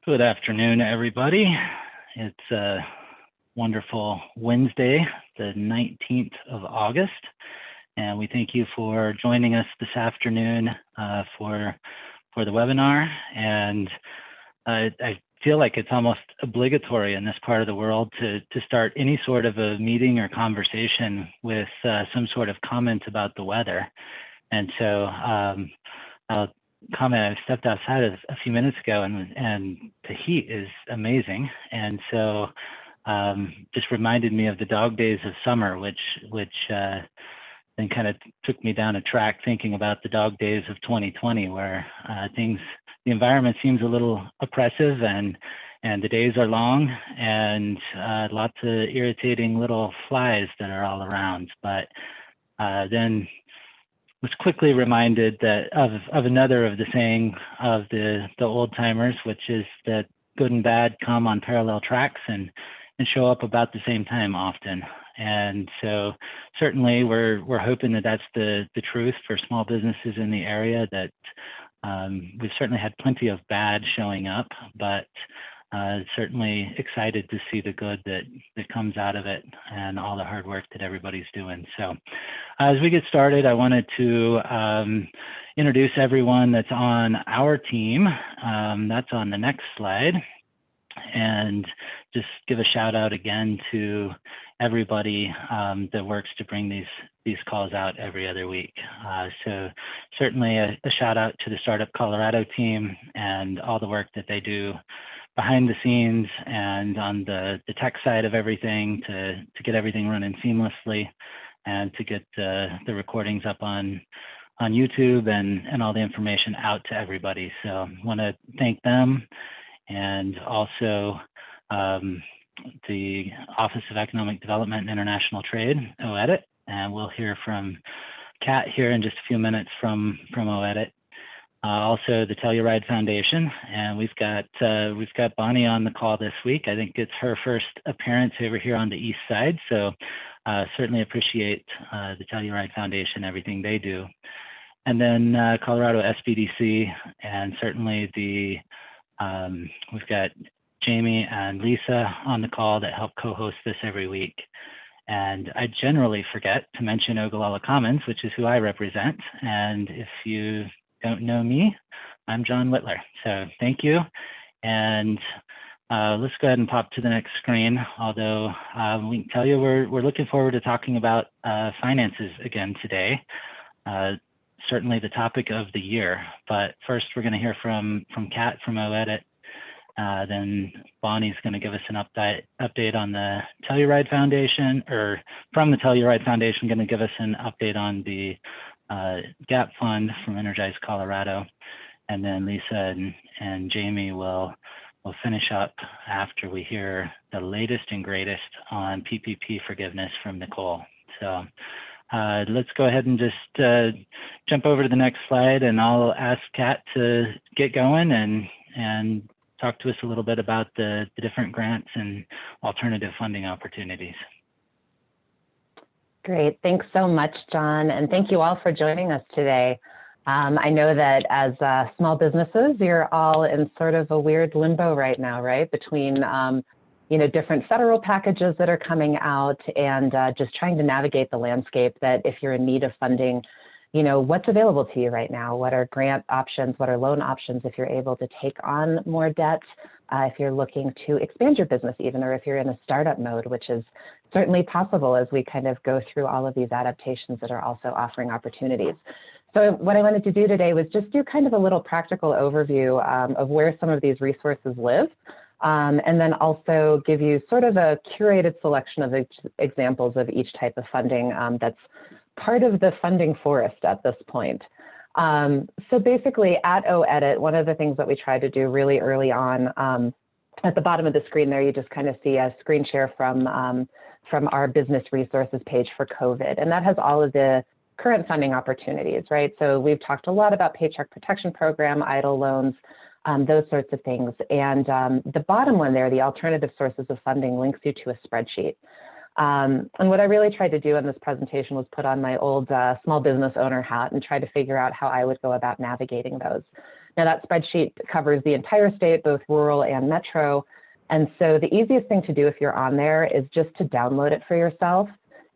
Good afternoon, everybody. It's a wonderful Wednesday, the 19th of August, and we thank you for joining us this afternoon for the webinar. And I feel like it's almost obligatory in this part of the world to start any sort of a meeting or conversation with some sort of comment about the weather. And so I'll comment, I stepped outside a few minutes ago and the heat is amazing. And so just reminded me of the dog days of summer, which then kind of took me down a track thinking about the dog days of 2020, where the environment seems a little oppressive and the days are long and lots of irritating little flies that are all around. But then was quickly reminded that of another of the saying of the old timers, which is that good and bad come on parallel tracks and show up about the same time often. And so certainly we're hoping that that's the truth for small businesses in the area, that we've certainly had plenty of bad showing up, but certainly excited to see the good that comes out of it and all the hard work that everybody's doing. So as we get started, I wanted to introduce everyone that's on our team. That's on the next slide. And just give a shout out again to everybody that works to bring these calls out every other week. So certainly a shout out to the Startup Colorado team and all the work that they do behind the scenes and on the tech side of everything to get everything running seamlessly and to get the recordings up on YouTube and all the information out to everybody. So I want to thank them, and also the Office of Economic Development and International Trade, OEdit, and we'll hear from Kat here in just a few minutes from OEdit. Also the Telluride Foundation, and we've got Bonnie on the call this week. I think it's her first appearance over here on the east side, so certainly appreciate the Telluride Foundation, everything they do. And then Colorado SBDC, and certainly we've got Jamie and Lisa on the call that help co-host this every week. And I generally forget to mention Ogallala Commons, which is who I represent. And if you don't know me, I'm John Whitler. So thank you. And let's go ahead and pop to the next screen. Although we can tell you we're looking forward to talking about finances again today. Certainly the topic of the year. But first we're going to hear from Kat from OEdit. Then Bonnie's going to give us an update on the Telluride Foundation, or from the Telluride Foundation, going to give us an update on the GAP Fund from Energize Colorado, and then Lisa and Jamie will finish up after we hear the latest and greatest on PPP forgiveness from Nicole. So let's go ahead and just jump over to the next slide, and I'll ask Kat to get going and talk to us a little bit about the different grants and alternative funding opportunities. Great, thanks so much, John, and thank you all for joining us today. I know that as small businesses, you're all in sort of a weird limbo right now, right? Between different federal packages that are coming out and just trying to navigate the landscape that if you're in need of funding, what's available to you right now? What are grant options? What are loan options if you're able to take on more debt? If you're looking to expand your business even, or if you're in a startup mode, which is certainly possible as we kind of go through all of these adaptations that are also offering opportunities. So what I wanted to do today was just do kind of a little practical overview of where some of these resources live, and then also give you sort of a curated selection of examples of each type of funding that's part of the funding forest at this point. So basically at OEdit, one of the things that we try to do really early on, at the bottom of the screen there, you just kind of see a screen share from our business resources page for COVID. And that has all of the current funding opportunities, right? So we've talked a lot about Paycheck Protection Program, EIDL loans, those sorts of things. And the bottom one there, the alternative sources of funding, links you to a spreadsheet. And what I really tried to do in this presentation was put on my old small business owner hat and try to figure out how I would go about navigating those. Now that spreadsheet covers the entire state, both rural and metro. And so the easiest thing to do if you're on there is just to download it for yourself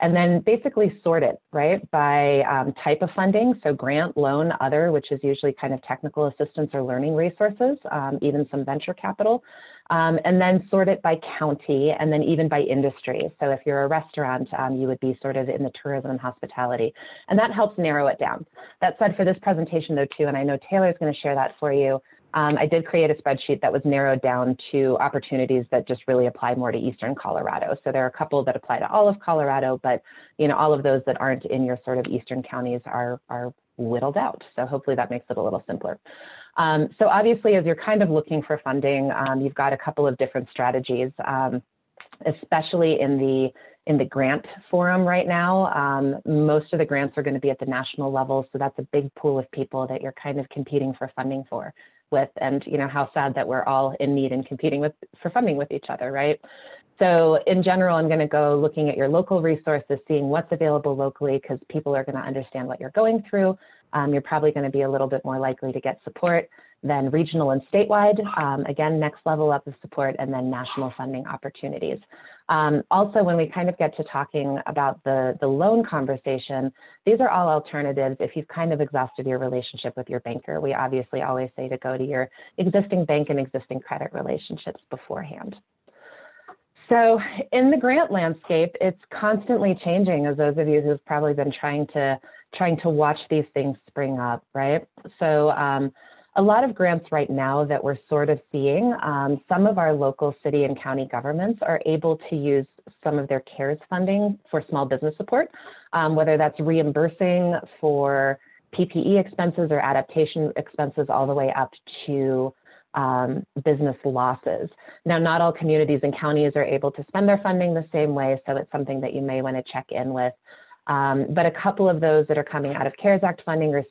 and then basically sort it, right, by type of funding. So grant, loan, other, which is usually kind of technical assistance or learning resources, even some venture capital. And then sort it by county and then even by industry. So if you're a restaurant, you would be sort of in the tourism and hospitality. And that helps narrow it down. That said, for this presentation though too, and I know Taylor's going to share that for you, I did create a spreadsheet that was narrowed down to opportunities that just really apply more to Eastern Colorado. So there are a couple that apply to all of Colorado, but all of those that aren't in your sort of Eastern counties are whittled out. So hopefully that makes it a little simpler. So obviously, as you're kind of looking for funding, you've got a couple of different strategies, especially in the grant forum right now. Most of the grants are going to be at the national level, so that's a big pool of people that you're kind of competing for funding with, and how sad that we're all in need and competing for funding with each other, right? So in general, I'm going to go looking at your local resources, seeing what's available locally, because people are going to understand what you're going through. You're probably going to be a little bit more likely to get support than regional and statewide. Again, next level up of support, and then national funding opportunities. Also, when we kind of get to talking about the loan conversation, these are all alternatives if you've kind of exhausted your relationship with your banker. We obviously always say to go to your existing bank and existing credit relationships beforehand. So in the grant landscape, it's constantly changing, as those of you who've probably been trying to watch these things spring up, right? So a lot of grants right now that we're sort of seeing, some of our local city and county governments are able to use some of their CARES funding for small business support, whether that's reimbursing for PPE expenses or adaptation expenses all the way up to business losses. Now, not all communities and counties are able to spend their funding the same way, so it's something that you may want to check in with. But a couple of those that are coming out of CARES Act funding or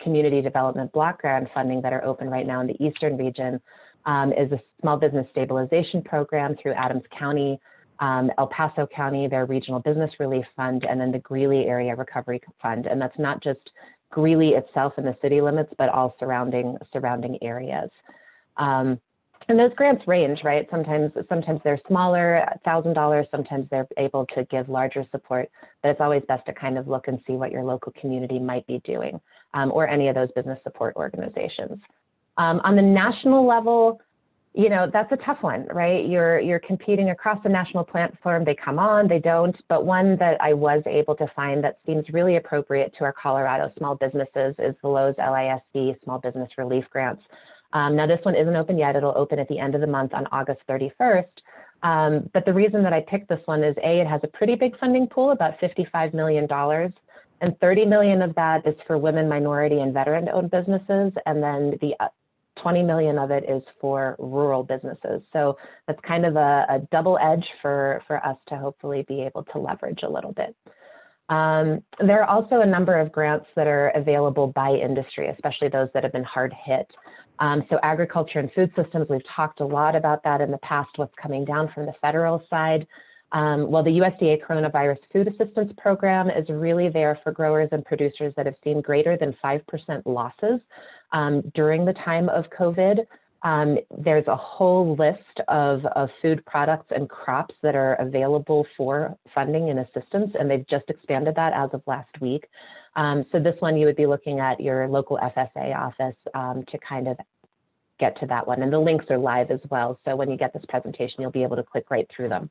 Community Development Block Grant funding that are open right now in the Eastern region is a Small Business Stabilization Program through Adams County, El Paso County, their Regional Business Relief Fund, and then the Greeley Area Recovery Fund. And that's not just Greeley itself in the city limits, but all surrounding areas. And those grants range, right? Sometimes they're smaller, $1,000, sometimes they're able to give larger support, but it's always best to kind of look and see what your local community might be doing, or any of those business support organizations. On the national level, that's a tough one, right? You're competing across the national platform. They come on, they don't, but one that I was able to find that seems really appropriate to our Colorado small businesses is the Lowe's LISD Small Business Relief Grants. Now, this one isn't open yet. It'll open at the end of the month on August 31st. But the reason that I picked this one is it has a pretty big funding pool, about $55 million, and $30 million of that is for women, minority, and veteran-owned businesses, and then the $20 million of it is for rural businesses. So that's kind of a double edge for us to hopefully be able to leverage a little bit. There are also a number of grants that are available by industry, especially those that have been hard hit. So agriculture and food systems, we've talked a lot about that in the past, what's coming down from the federal side. Well, the USDA Coronavirus Food Assistance Program is really there for growers and producers that have seen greater than 5% losses during the time of COVID. There's a whole list of food products and crops that are available for funding and assistance, and they've just expanded that as of last week. So this one, you would be looking at your local FSA office to kind of get to that one. And the links are live as well. So when you get this presentation, you'll be able to click right through them.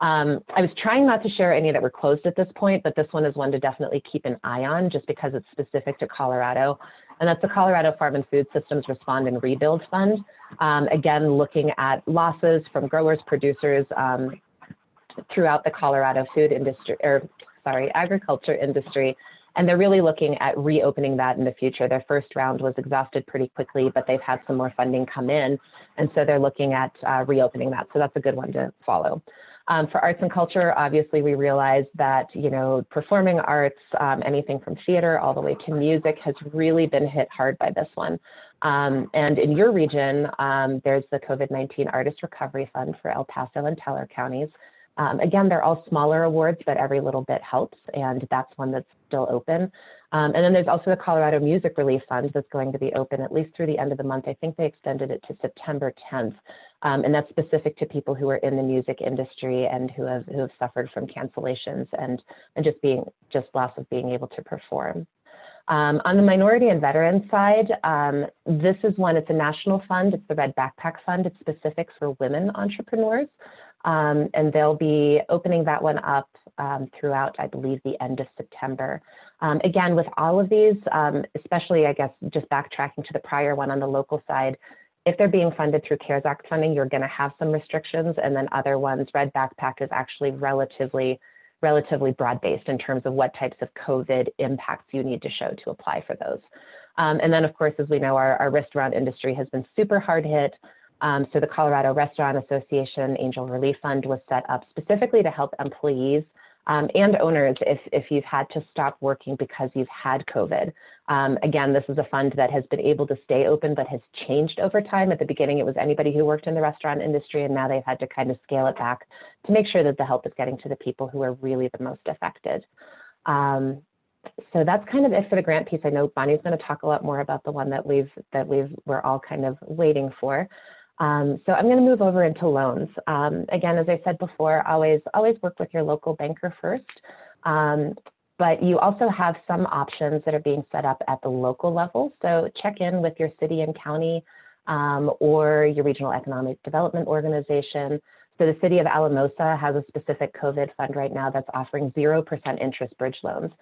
I was trying not to share any that were closed at this point, but this one is one to definitely keep an eye on just because it's specific to Colorado. And that's the Colorado Farm and Food Systems Respond and Rebuild Fund. Again, looking at losses from growers, producers throughout the Colorado agriculture industry. And they're really looking at reopening that in the future. Their first round was exhausted pretty quickly, but they've had some more funding come in. And so they're looking at reopening that. So that's a good one to follow. For arts and culture, obviously, we realize that, performing arts, anything from theater all the way to music has really been hit hard by this one. And in your region, there's the COVID-19 Artist Recovery Fund for El Paso and Teller counties. Again, they're all smaller awards, but every little bit helps, and that's one that's still open. And then there's also the Colorado Music Relief Fund that's going to be open at least through the end of the month. I think they extended it to September 10th. And that's specific to people who are in the music industry and who have suffered from cancellations and just loss of being able to perform. On the minority and veteran side, this is one, it's a national fund. It's the Red Backpack Fund. It's specific for women entrepreneurs. And they'll be opening that one up throughout, I believe, the end of September. Again, with all of these, especially, I guess, just backtracking to the prior one on the local side, if they're being funded through CARES Act funding, you're going to have some restrictions, and then other ones, Red Backpack is actually relatively broad-based in terms of what types of COVID impacts you need to show to apply for those. And then, of course, as we know, our restaurant industry has been super hard hit. So the Colorado Restaurant Association Angel Relief Fund was set up specifically to help employees and owners if you've had to stop working because you've had COVID. Again, this is a fund that has been able to stay open but has changed over time. At the beginning, it was anybody who worked in the restaurant industry, and now they've had to kind of scale it back to make sure that the help is getting to the people who are really the most affected. So that's kind of it for the grant piece. I know Bonnie's going to talk a lot more about the one that we're all kind of waiting for. So I'm going to move over into loans. Again, as I said before, always work with your local banker first. But you also have some options that are being set up at the local level. So check in with your city and county or your regional economic development organization. So the city of Alamosa has a specific COVID fund right now that's offering 0% interest bridge loans.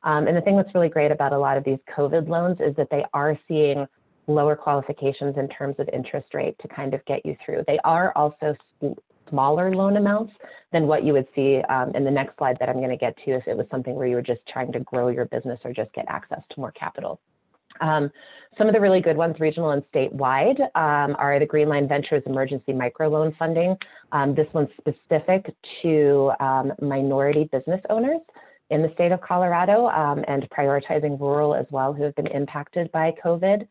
And the thing that's really great about a lot of these COVID loans is that they are seeing lower qualifications in terms of interest rate to kind of get you through. They are also smaller loan amounts than what you would see in the next slide that I'm going to get to if it was something where you were just trying to grow your business or just get access to more capital. Some of the really good ones, regional and statewide, are the Green Line Ventures Emergency Microloan Funding. This one's specific to minority business owners in the state of Colorado and prioritizing rural as well who have been impacted by COVID.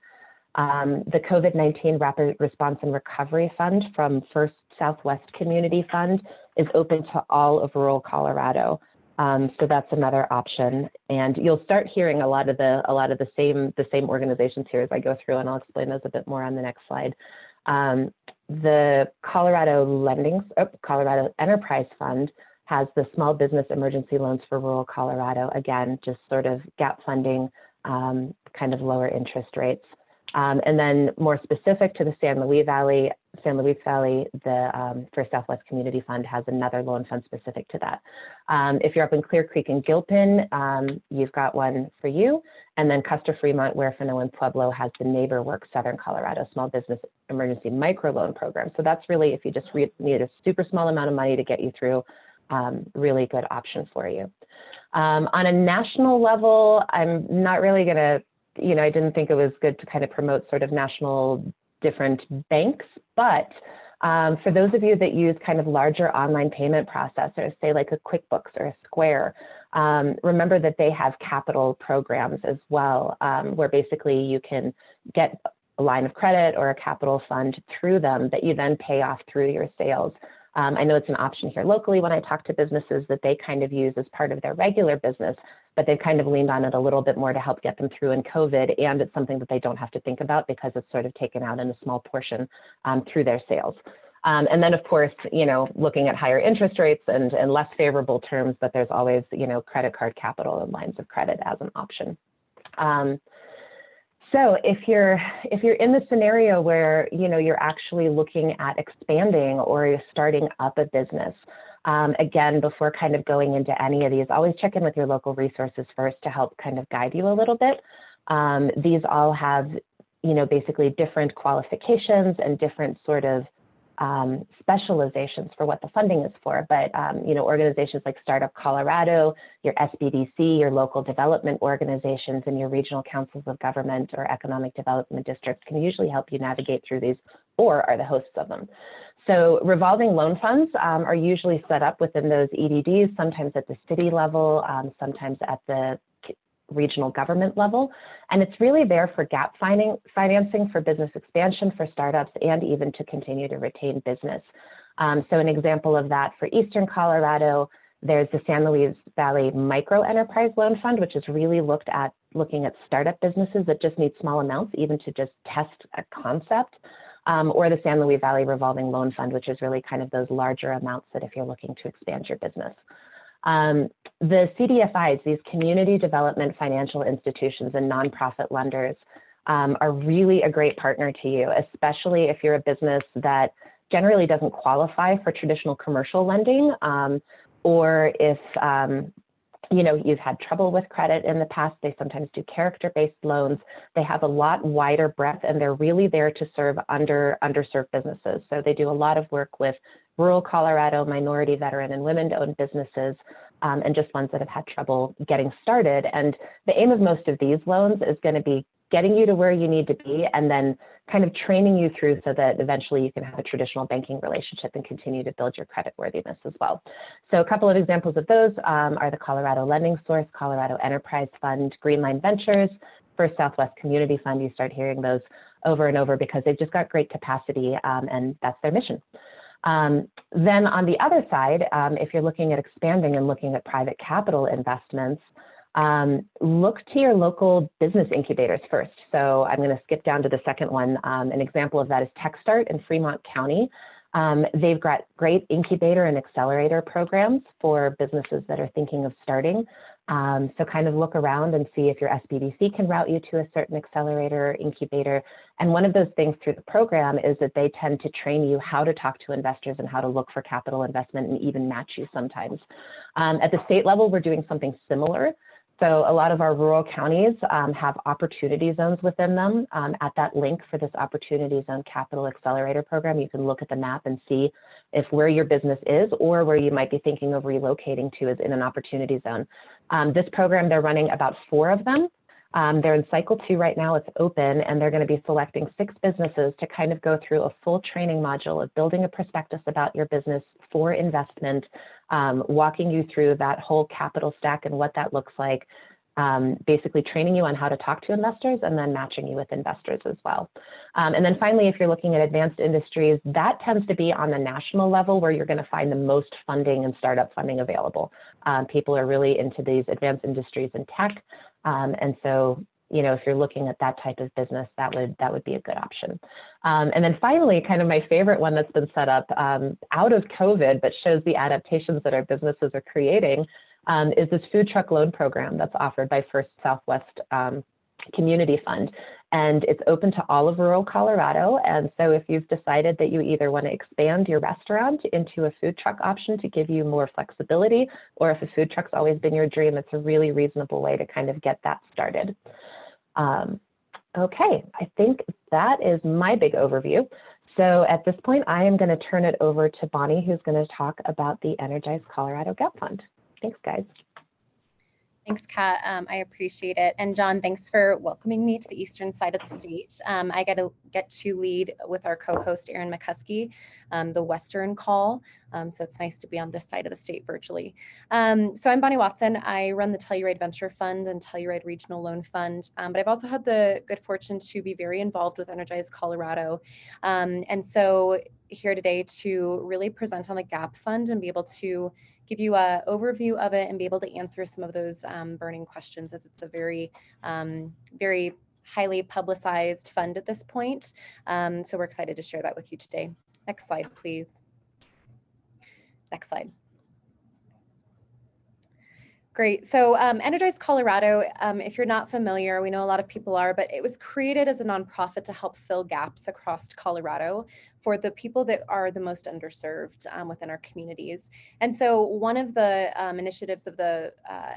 The COVID-19 Rapid Response and Recovery Fund from First Southwest Community Fund is open to all of rural Colorado. So that's another option. And you'll start hearing a lot of the same organizations here as I go through, and I'll explain those a bit more on the next slide. The Colorado Enterprise Fund has the Small Business Emergency Loans for Rural Colorado. Again, just sort of gap funding, kind of lower interest rates. And then more specific to the San Luis Valley, the First Southwest Community Fund has another loan fund specific to that. If you're up in Clear Creek and Gilpin, you've got one for you. And then Custer, Fremont, Huerfano, and Pueblo has the NeighborWorks Southern Colorado Small Business Emergency Microloan Program. So that's really, if you just need a super small amount of money to get you through, really good option for you. On a national level, I'm not really going to, I didn't think it was good to kind of promote sort of national different banks, but for those of you that use kind of larger online payment processors, say like a QuickBooks or a Square, remember that they have capital programs as well, where basically you can get a line of credit or a capital fund through them that you then pay off through your sales. I know it's an option here locally when I talk to businesses that they kind of use as part of their regular business, but they've kind of leaned on it a little bit more to help get them through in COVID. And it's something that they don't have to think about because it's sort of taken out in a small portion through their sales. And then, of course, looking at higher interest rates and less favorable terms, but there's always, credit card capital and lines of credit as an option. So if you're in the scenario where, you're actually looking at expanding or you're starting up a business, again, before kind of going into any of these, always check in with your local resources first to help kind of guide you a little bit. These all have, basically different qualifications and different sort of specializations for what the funding is for. But, organizations like Startup Colorado, your SBDC, your local development organizations, and your regional councils of government or economic development districts can usually help you navigate through these or are the hosts of them. So revolving loan funds are usually set up within those EDDs, sometimes at the city level, sometimes at the regional government level. And it's really there for gap financing for business expansion for startups and even to continue to retain business. So an example of that for Eastern Colorado, there's the San Luis Valley Micro Enterprise Loan Fund, which has really looked at looking at startup businesses that just need small amounts, even to just test a concept, or the San Luis Valley Revolving Loan Fund, which is really kind of those larger amounts that if you're looking to expand your business. The CDFIs, these community development financial institutions and nonprofit lenders, are really a great partner to you, especially if you're a business that generally doesn't qualify for traditional commercial lending, or if you've had trouble with credit in the past. They sometimes do character-based loans. They have a lot wider breadth, and they're really there to serve underserved businesses. So they do a lot of work with rural Colorado, minority, veteran, and women-owned businesses, and just ones that have had trouble getting started. And the aim of most of these loans is going to be getting you to where you need to be, and then kind of training you through so that eventually you can have a traditional banking relationship and continue to build your credit worthiness as well. So a couple of examples of those are the Colorado Lending Source, Colorado Enterprise Fund, Greenline Ventures, First Southwest Community Fund. You start hearing those over and over because they've just got great capacity, and that's their mission. Then on the other side, if you're looking at expanding and looking at private capital investments, look to your local business incubators first. So I'm going to skip down to the second one. An example of that is TechStart in Fremont County. They've got great incubator and accelerator programs for businesses that are thinking of starting. So kind of look around and see if your SBDC can route you to a certain accelerator or incubator. And one of those things through the program is that they tend to train you how to talk to investors and how to look for capital investment and even match you sometimes. At the state level, we're doing something similar. So a lot of our rural counties have opportunity zones within them. At that link for this Opportunity Zone Capital Accelerator Program, you can look at the map and see if where your business is or where you might be thinking of relocating to is in an opportunity zone. This program, they're running about 4 of them. They're in cycle 2 right now. It's open, and they're going to be selecting 6 businesses to kind of go through a full training module of building a prospectus about your business for investment, walking you through that whole capital stack and what that looks like, basically training you on how to talk to investors and then matching you with investors as well. And then finally, if you're looking at advanced industries, that tends to be on the national level where you're going to find the most funding and startup funding available. People are really into these advanced industries and tech. And so, if you're looking at that type of business, that would be a good option. And then finally, kind of my favorite one that's been set up out of COVID, but shows the adaptations that our businesses are creating, is this food truck loan program that's offered by First Southwest Community Fund. And it's open to all of rural Colorado. And so if you've decided that you either want to expand your restaurant into a food truck option to give you more flexibility, or if a food truck's always been your dream, it's a really reasonable way to kind of get that started. Okay, I think that is my big overview. So at this point, I am going to turn it over to Bonnie, who's going to talk about the Energize Colorado Gap Fund. Thanks, guys. Thanks, Kat. I appreciate it. And John, thanks for welcoming me to the eastern side of the state. I get to lead with our co-host, Erin McCuskey, the Western call. So it's nice to be on this side of the state virtually. So I'm Bonnie Watson. I run the Telluride Venture Fund and Telluride Regional Loan Fund. But I've also had the good fortune to be very involved with Energize Colorado. And so here today to really present on the GAP Fund and be able to give you an overview of it and be able to answer some of those burning questions, as it's a very, very highly publicized fund at this point. So we're excited to share that with you today. Next slide, please. Next slide. Great. So Energize Colorado, if you're not familiar, we know a lot of people are, but it was created as a nonprofit to help fill gaps across Colorado for the people that are the most underserved within our communities. And so one of the initiatives of the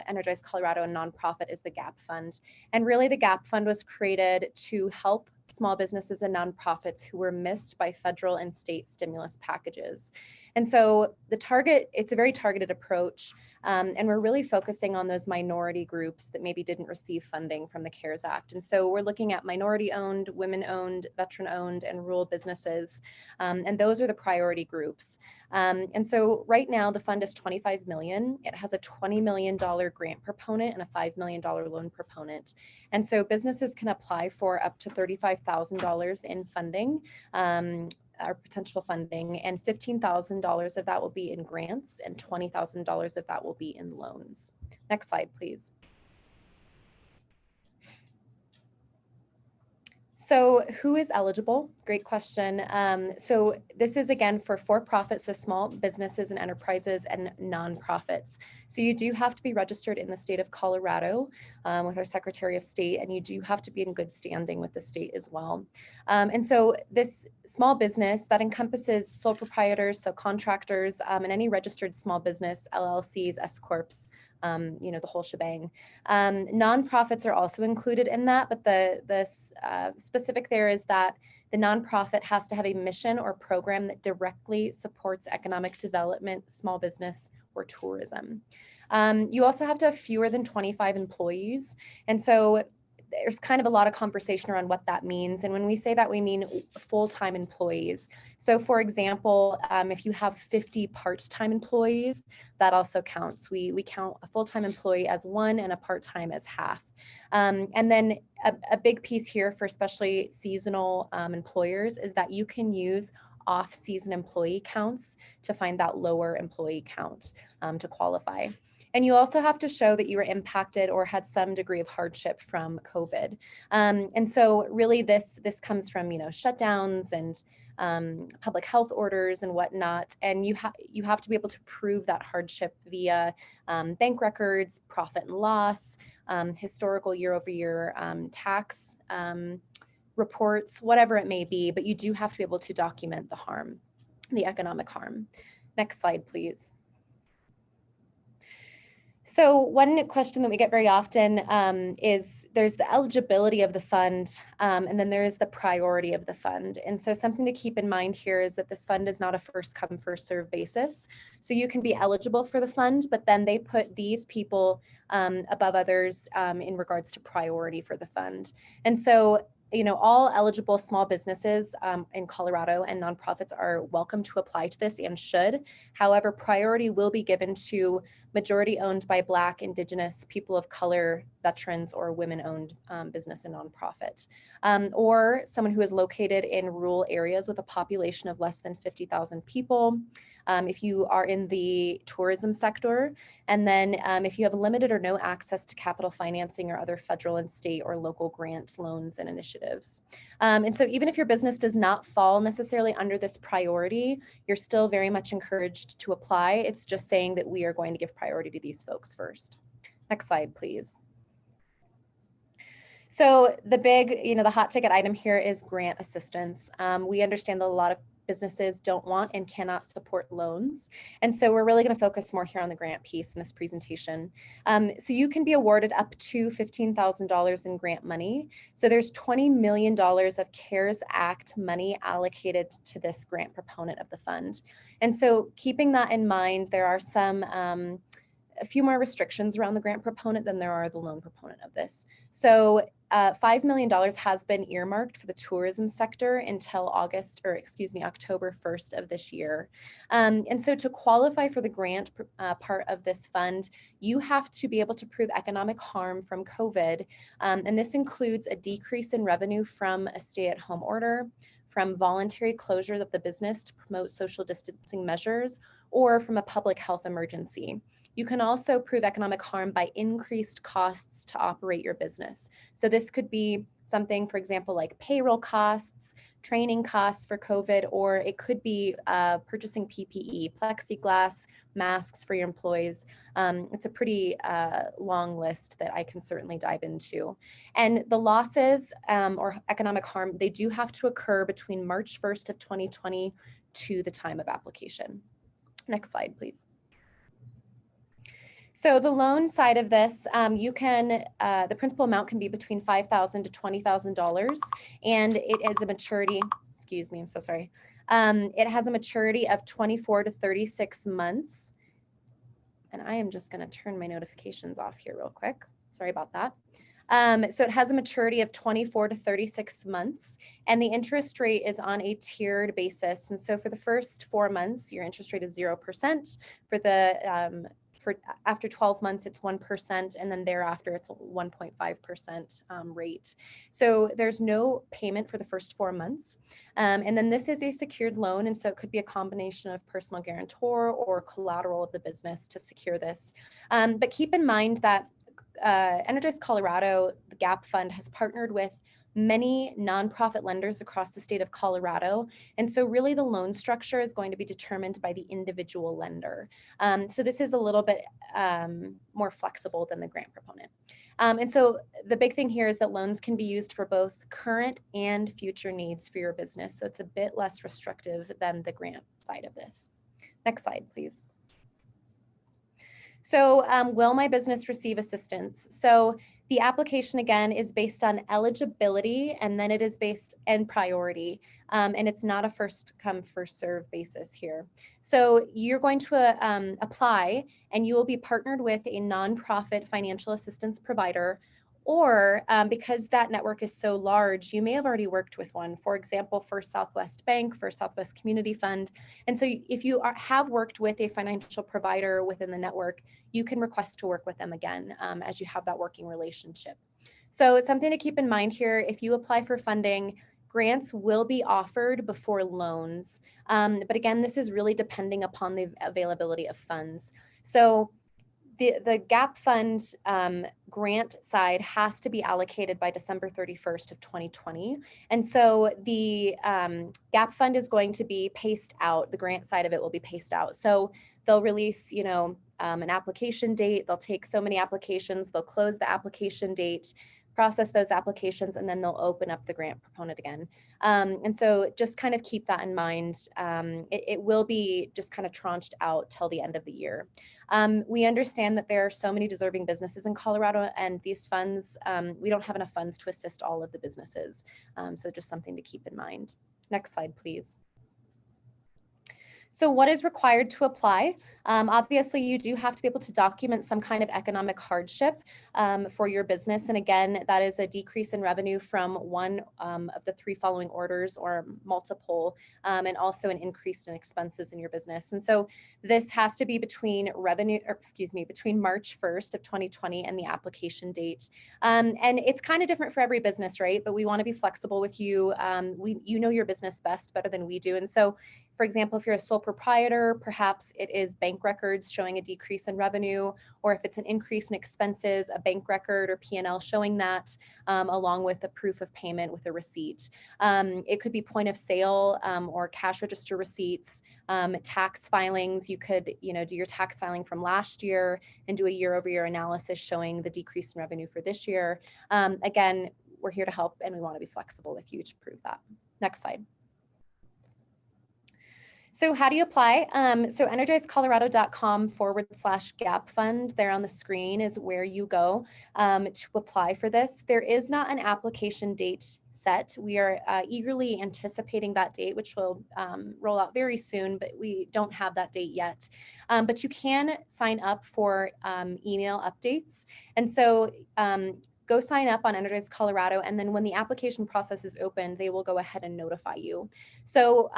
Energize Colorado nonprofit is the GAP Fund. And really the GAP Fund was created to help small businesses and nonprofits who were missed by federal and state stimulus packages. And so it's a very targeted approach. And we're really focusing on those minority groups that maybe didn't receive funding from the CARES Act. And so we're looking at minority-owned, women-owned, veteran-owned, and rural businesses. And those are the priority groups. And so right now the fund is $25 million. It has a $20 million grant proponent and a $5 million loan proponent. And so businesses can apply for up to $35,000 in funding, our potential funding, and $15,000 of that will be in grants and $20,000 of that will be in loans. Next slide, please. So who is eligible? Great question. So this is again for profits, so small businesses and enterprises and nonprofits. So you do have to be registered in the state of Colorado with our Secretary of State, and you do have to be in good standing with the state as well. And so this small business that encompasses sole proprietors, so contractors, and any registered small business, LLCs, S Corps, the whole shebang. Nonprofits are also included in that, but the specific there is that the nonprofit has to have a mission or program that directly supports economic development, small business, or tourism. You also have to have fewer than 25 employees. And so there's kind of a lot of conversation around what that means. And when we say that, we mean full-time employees. So for example, if you have 50 part-time employees, that also counts. We count a full-time employee as one and a part-time as half. And then a big piece here for especially seasonal employers is that you can use off-season employee counts to find that lower employee count to qualify. And you also have to show that you were impacted or had some degree of hardship from COVID. And so really this comes from, shutdowns and public health orders and whatnot. And you have to be able to prove that hardship via bank records, profit and loss, historical year-over-year tax reports, whatever it may be, but you do have to be able to document the harm, the economic harm. Next slide, please. So one question that we get very often is there's the eligibility of the fund, and then there is the priority of the fund. And so something to keep in mind here is that this fund is not a first come, first serve basis. So you can be eligible for the fund, but then they put these people above others in regards to priority for the fund. And so all eligible small businesses in Colorado and nonprofits are welcome to apply to this and should. However, priority will be given to majority owned by Black, Indigenous, people of color, veterans, or women-owned business and nonprofit, or someone who is located in rural areas with a population of less than 50,000 people. If you are in the tourism sector, and then if you have limited or no access to capital financing or other federal and state or local grant loans and initiatives. And so even if your business does not fall necessarily under this priority, you're still very much encouraged to apply. It's just saying that we are going to give priority to these folks first. Next slide, please. So the big, the hot ticket item here is grant assistance. We understand that a lot of businesses don't want and cannot support loans. And so we're really going to focus more here on the grant piece in this presentation. So you can be awarded up to $15,000 in grant money. So there's $20 million of CARES Act money allocated to this grant proponent of the fund. And so keeping that in mind, there are a few more restrictions around the grant proponent than there are the loan proponent of this. So $5 million has been earmarked for the tourism sector until October 1st of this year. And so to qualify for the grant part of this fund, you have to be able to prove economic harm from COVID. And this includes a decrease in revenue from a stay-at-home order, from voluntary closure of the business to promote social distancing measures, or from a public health emergency. You can also prove economic harm by increased costs to operate your business. So this could be something, for example, like payroll costs, training costs for COVID, or it could be purchasing PPE, plexiglass, masks for your employees. It's a pretty long list that I can certainly dive into. And the losses or economic harm, they do have to occur between March 1st of 2020 to the time of application. Next slide, please. So the loan side of this, the principal amount can be between $5,000 to $20,000, and it is a maturity, excuse me, I'm so sorry. It has a maturity of 24 to 36 months. And I am just gonna turn my notifications off here real quick. Sorry about that. So it has a maturity of 24 to 36 months, and the interest rate is on a tiered basis. And so for the first 4 months, your interest rate is 0%. For after 12 months, it's 1%, and then thereafter it's a 1.5% rate. So there's no payment for the first 4 months. And then this is a secured loan, and so it could be a combination of personal guarantor or collateral of the business to secure this. But keep in mind that Energize Colorado, the GAP Fund, has partnered with many nonprofit lenders across the state of Colorado. And so really the loan structure is going to be determined by the individual lender. So this is a little bit more flexible than the grant proponent. And so the big thing here is that loans can be used for both current and future needs for your business. So it's a bit less restrictive than the grant side of this. Next slide, please. So will my business receive assistance? So the application, again, is based on eligibility, and then it is based on priority. And it's not a first come, first serve basis here. So you're going to apply, and you will be partnered with a nonprofit financial assistance provider, or because that network is so large, you may have already worked with one. For example, First Southwest Bank, First Southwest Community Fund. And so if you have worked with a financial provider within the network, you can request to work with them again as you have that working relationship. So something to keep in mind here, if you apply for funding, grants will be offered before loans. But again, this is really depending upon the availability of funds. So the GAP Fund grant side has to be allocated by December 31st of 2020. And so the GAP Fund is going to be paced out. The grant side of it will be paced out. So they'll release, an application date. They'll take so many applications. They'll close the application date, process those applications, and then they'll open up the grant proponent again. And so just kind of keep that in mind. It will be just kind of tranched out till the end of the year. We understand that there are so many deserving businesses in Colorado, and these funds, we don't have enough funds to assist all of the businesses. So just something to keep in mind. Next slide, please. So what is required to apply? Obviously, you do have to be able to document some kind of economic hardship for your business. And again, that is a decrease in revenue from one of the three following orders or multiple, and also an increase in expenses in your business. And so this has to be between between March 1st of 2020 and the application date. And it's kind of different for every business, right? But we want to be flexible with you. You know your business better than we do. And so, for example, if you're a sole proprietor, perhaps it is bank records showing a decrease in revenue, or if it's an increase in expenses, a bank record or P&L showing that, along with a proof of payment with a receipt. It could be point of sale or cash register receipts, tax filings. You could, do your tax filing from last year and do a year-over-year analysis showing the decrease in revenue for this year. Again, we're here to help, and we want to be flexible with you to prove that. Next slide. So how do you apply? So energizecolorado.com/GAP Fund there on the screen is where you go to apply for this. There is not an application date set. We are eagerly anticipating that date, which will roll out very soon, but we don't have that date yet. But you can sign up for email updates. And so go sign up on Energize Colorado, and then when the application process is open, they will go ahead and notify you. So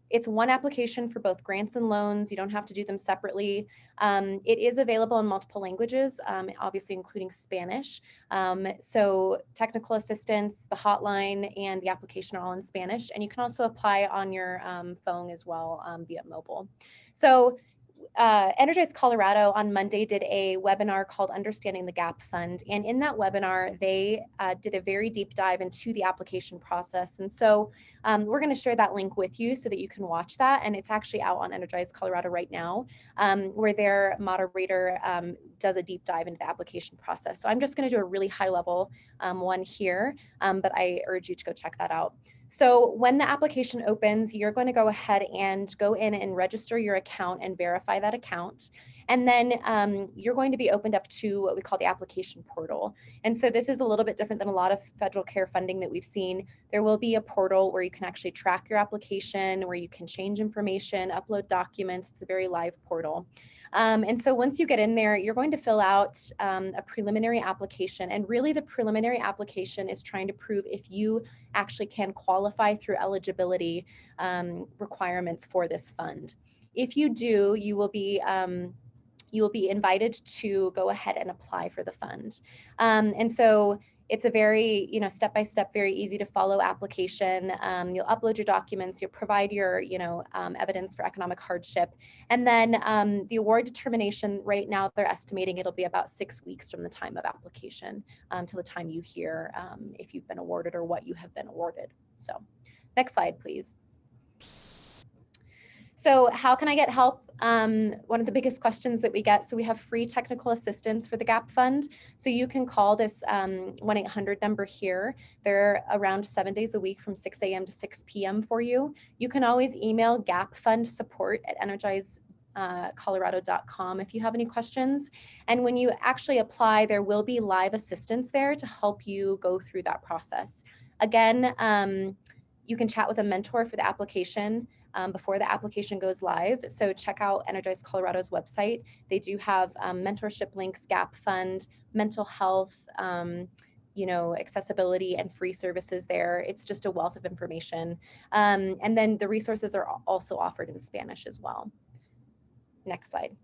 it's one application for both grants and loans. You don't have to do them separately. It is available in multiple languages, obviously including Spanish. So technical assistance, the hotline, and the application are all in Spanish. And you can also apply on your phone as well via mobile. So Energize Colorado on Monday did a webinar called Understanding the GAP Fund. And in that webinar, they did a very deep dive into the application process. And so we're going to share that link with you so that you can watch that. And it's actually out on Energize Colorado right now, where their moderator does a deep dive into the application process. So I'm just going to do a really high level one here, but I urge you to go check that out. So when the application opens, you're going to go ahead and go in and register your account and verify that account. And then you're going to be opened up to what we call the application portal. And so this is a little bit different than a lot of federal care funding that we've seen. There will be a portal where you can actually track your application, where you can change information, upload documents. It's a very live portal. And so once you get in there, you're going to fill out a preliminary application. And really the preliminary application is trying to prove if you actually can qualify through eligibility requirements for this fund. If you do, you will be invited to go ahead and apply for the fund. And so it's a very, step-by-step, very easy to follow application. You'll upload your documents, you'll provide your, evidence for economic hardship. And then the award determination, right now, they're estimating it'll be about 6 weeks from the time of application till the time you hear if you've been awarded or what you have been awarded. So next slide, please. So how can I get help? One of the biggest questions that we get, so we have free technical assistance for the GAP Fund. So you can call this 1-800 number here. They're around 7 days a week from 6 a.m. to 6 p.m. for you. You can always email gapfundsupport@energizecolorado.com if you have any questions. And when you actually apply, there will be live assistance there to help you go through that process. Again, you can chat with a mentor for the application before the application goes live. So check out Energize Colorado's website. They do have mentorship links, GAP Fund, mental health, accessibility and free services there. It's just a wealth of information. And then the resources are also offered in Spanish as well. Next slide.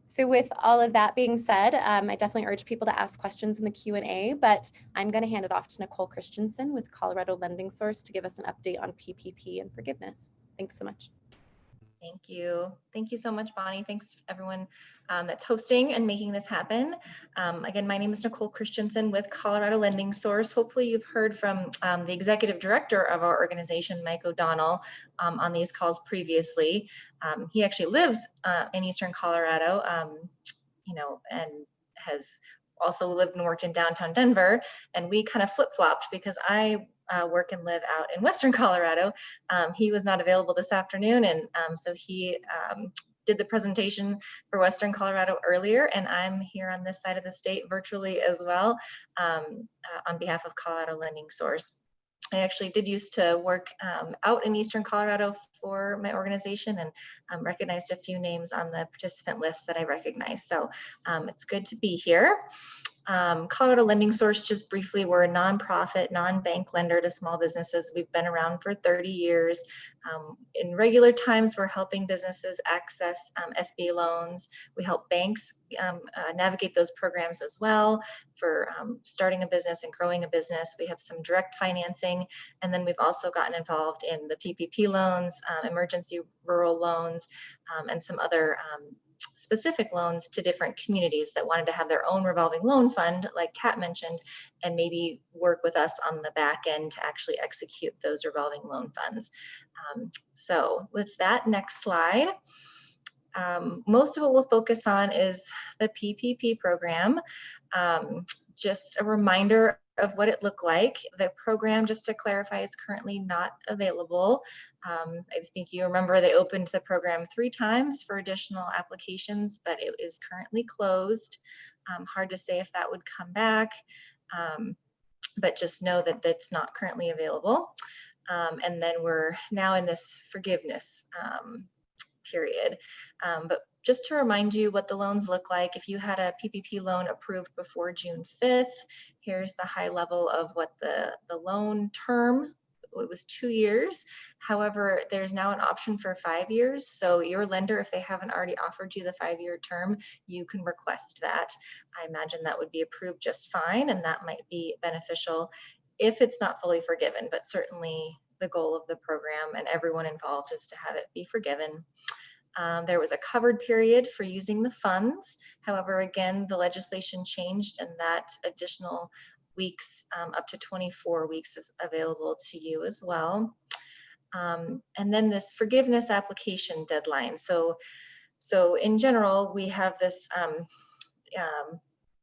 So with all of that being said, I definitely urge people to ask questions in the Q&A, but I'm going to hand it off to Nicole Christensen with Colorado Lending Source to give us an update on PPP and forgiveness. Thanks so much. Thank you. Thank you so much, Bonnie. Thanks everyone that's hosting and making this happen. Again, my name is Nicole Christensen with Colorado Lending Source. Hopefully you've heard from the executive director of our organization, Mike O'Donnell, on these calls previously. He actually lives in Eastern Colorado, and has also lived and worked in downtown Denver. And we kind of flip-flopped because I work and live out in Western Colorado. He was not available this afternoon, and so he did the presentation for Western Colorado earlier, and I'm here on this side of the state virtually as well on behalf of Colorado Lending Source. I actually did used to work out in Eastern Colorado for my organization, and recognized a few names on the participant list that I recognize. So it's good to be here. Colorado Lending Source, just briefly, we're a nonprofit, non-bank lender to small businesses. We've been around for 30 years. In regular times, we're helping businesses access SBA loans. We help banks navigate those programs as well for starting a business and growing a business. We have some direct financing, and then we've also gotten involved in the PPP loans, emergency rural loans, and some other specific loans to different communities that wanted to have their own revolving loan fund, like Kat mentioned, and maybe work with us on the back end to actually execute those revolving loan funds. So with that, next slide. Most of what we'll focus on is the PPP program. Just a reminder of what it looked like. The program, just to clarify, is currently not available. I think you remember they opened the program 3 times for additional applications, but it is currently closed. Hard to say if that would come back, but just know that that's not currently available. And then we're now in this forgiveness period. But just to remind you what the loans look like, if you had a PPP loan approved before June 5th, here's the high level of what the loan term, it was 2 years. However, there's now an option for 5 years. So your lender, if they haven't already offered you the 5-year term, you can request that. I imagine that would be approved just fine, and that might be beneficial if it's not fully forgiven, but certainly the goal of the program and everyone involved is to have it be forgiven. There was a covered period for using the funds. However, again, the legislation changed and that additional weeks, up to 24 weeks, is available to you as well. And then this forgiveness application deadline. So in general, we have this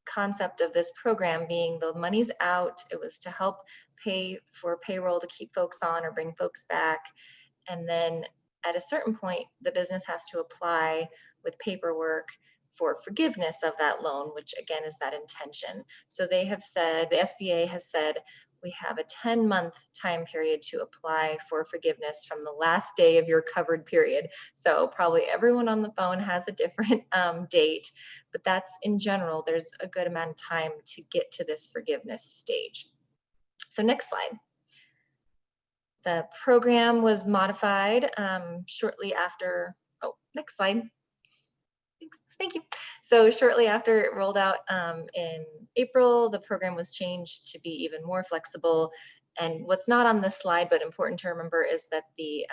concept of this program being the money's out. It was to help pay for payroll to keep folks on or bring folks back. And then at a certain point, the business has to apply with paperwork for forgiveness of that loan, which again is that intention. So they have said, the SBA has said, we have a 10-month time period to apply for forgiveness from the last day of your covered period. So probably everyone on the phone has a different date, but that's in general, there's a good amount of time to get to this forgiveness stage. So next slide. The program was modified shortly after, oh, next slide. Thanks. Thank you. So shortly after it rolled out in April, the program was changed to be even more flexible. And what's not on this slide, but important to remember, is that the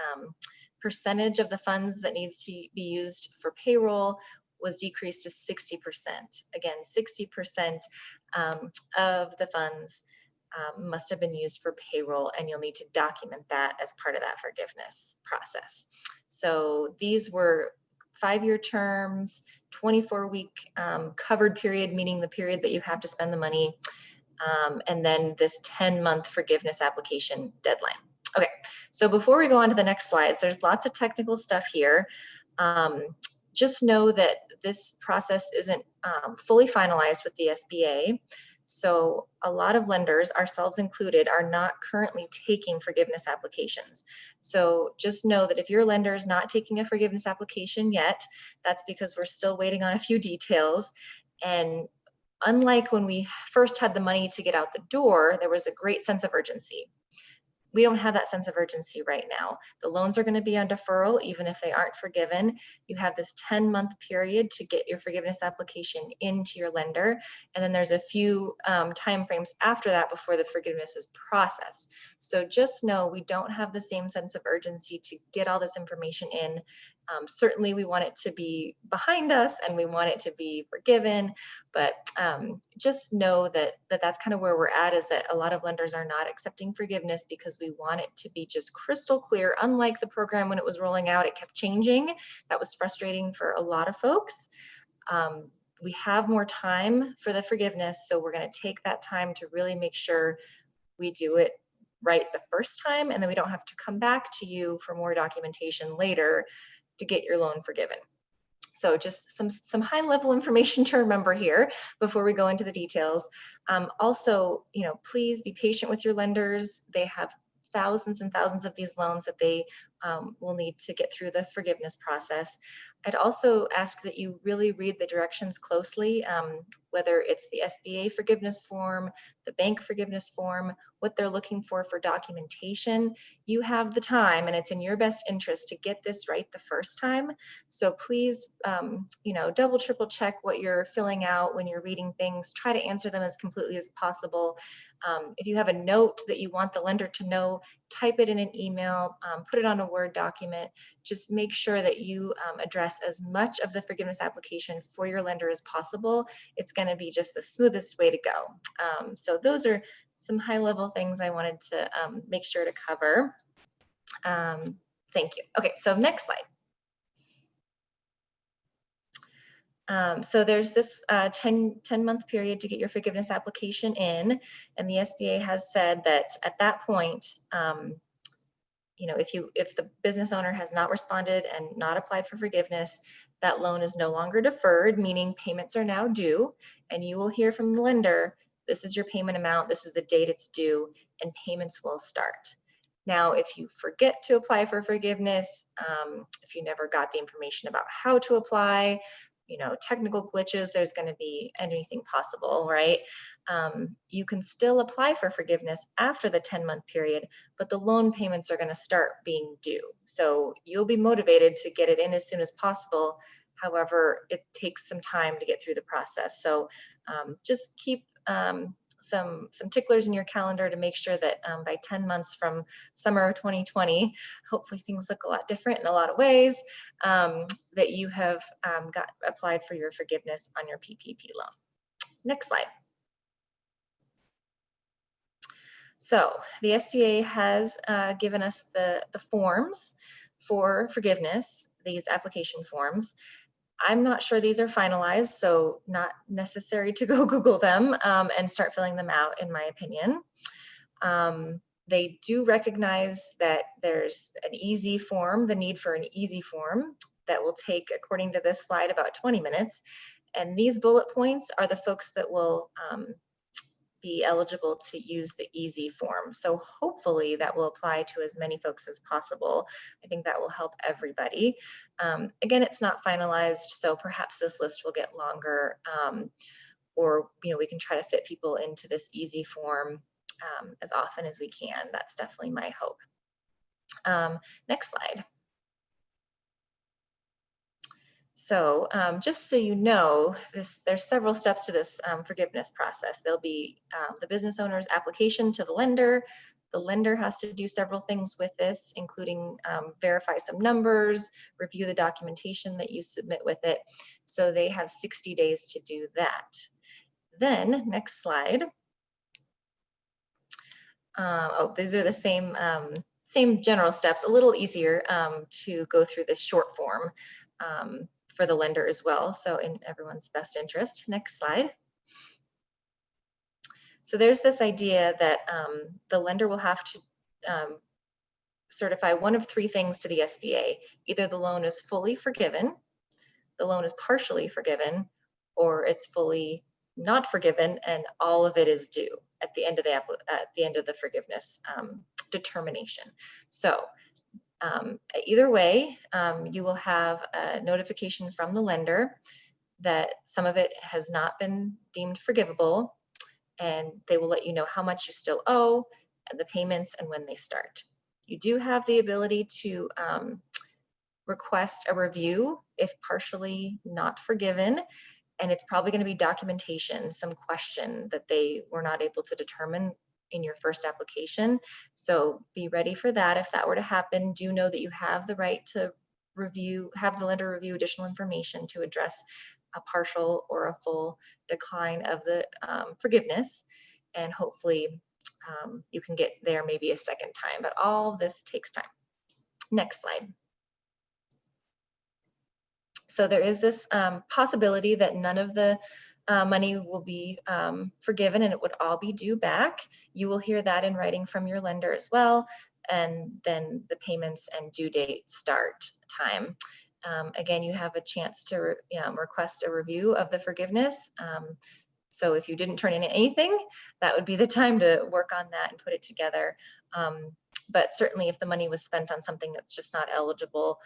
percentage of the funds that needs to be used for payroll was decreased to 60%. Again, 60% of the funds must have been used for payroll, and you'll need to document that as part of that forgiveness process. So these were 5-year terms, 24-week covered period, meaning the period that you have to spend the money, and then this 10-month forgiveness application deadline. Okay, so before we go on to the next slides, there's lots of technical stuff here. Just know that this process isn't fully finalized with the SBA. So a lot of lenders, ourselves included, are not currently taking forgiveness applications. So just know that if your lender is not taking a forgiveness application yet, that's because we're still waiting on a few details. And unlike when we first had the money to get out the door, there was a great sense of urgency. We don't have that sense of urgency right now. The loans are going to be on deferral, even if they aren't forgiven. You have this 10-month period to get your forgiveness application into your lender. And then there's a few timeframes after that before the forgiveness is processed. So just know we don't have the same sense of urgency to get all this information in. Certainly we want it to be behind us and we want it to be forgiven, but just know that that's kind of where we're at, is that a lot of lenders are not accepting forgiveness because we want it to be just crystal clear. Unlike the program when it was rolling out, it kept changing. That was frustrating for a lot of folks. We have more time for the forgiveness, so we're going to take that time to really make sure we do it right the first time, and then we don't have to come back to you for more documentation later to get your loan forgiven. So just some high level information to remember here before we go into the details. Also, please be patient with your lenders. They have thousands and thousands of these loans that they will need to get through the forgiveness process. I'd also ask that you really read the directions closely, whether it's the SBA forgiveness form, the bank forgiveness form, what they're looking for documentation. You have the time, and it's in your best interest to get this right the first time. So please, double, triple check what you're filling out when you're reading things. Try to answer them as completely as possible. If you have a note that you want the lender to know, type it in an email, put it on a Word document. Just make sure that you address as much of the forgiveness application for your lender as possible. It's going to be just the smoothest way to go. So those are some high-level things I wanted to make sure to cover. Thank you. Okay, so next slide. So there's this 10-month period to get your forgiveness application in, and the SBA has said that at that point, if the business owner has not responded and not applied for forgiveness, that loan is no longer deferred, meaning payments are now due, and you will hear from the lender, this is your payment amount, this is the date it's due, and payments will start. Now, if you forget to apply for forgiveness, if you never got the information about how to apply, technical glitches, there's going to be anything possible, right? You can still apply for forgiveness after the 10-month period, but the loan payments are going to start being due. So you'll be motivated to get it in as soon as possible. However, it takes some time to get through the process. So just keep some ticklers in your calendar to make sure that by 10 months from summer of 2020, hopefully things look a lot different in a lot of ways, that you have applied for your forgiveness on your PPP loan. Next slide. So the SBA has given us the forms for forgiveness, these application forms. I'm not sure these are finalized, so not necessary to go Google them and start filling them out, in my opinion. They do recognize that there's an easy form, the need for an easy form that will take, according to this slide, about 20 minutes. And these bullet points are the folks that will be eligible to use the easy form. So hopefully that will apply to as many folks as possible. I think that will help everybody. Again, it's not finalized, so perhaps this list will get longer, or we can try to fit people into this easy form as often as we can. That's definitely my hope. Next slide. So just so you know, there's several steps to this forgiveness process. There'll be the business owner's application to the lender. The lender has to do several things with this, including verify some numbers, review the documentation that you submit with it. So they have 60 days to do that. Then, next slide. Oh, these are the same general steps, a little easier to go through this short form for the lender as well. So in everyone's best interest. Next slide. So there's this idea that the lender will have to certify one of three things to the SBA. Either the loan is fully forgiven, the loan is partially forgiven, or it's fully not forgiven and all of it is due at the end of the forgiveness determination. So either way, you will have a notification from the lender that some of it has not been deemed forgivable, and they will let you know how much you still owe, and the payments, and when they start. You do have the ability to request a review if partially not forgiven, and it's probably going to be documentation, some question that they were not able to determine in your first application. So be ready for that. If that were to happen, do know that you have the right to have the lender review additional information to address a partial or a full decline of the forgiveness. And hopefully you can get there maybe a second time, but all of this takes time. Next slide. So there is this possibility that none of the money will be forgiven and it would all be due back. You will hear that in writing from your lender as well. And then the payments and due date start time. Again, you have a chance to request a review of the forgiveness. So if you didn't turn in anything, that would be the time to work on that and put it together. But certainly if the money was spent on something that's just not eligible,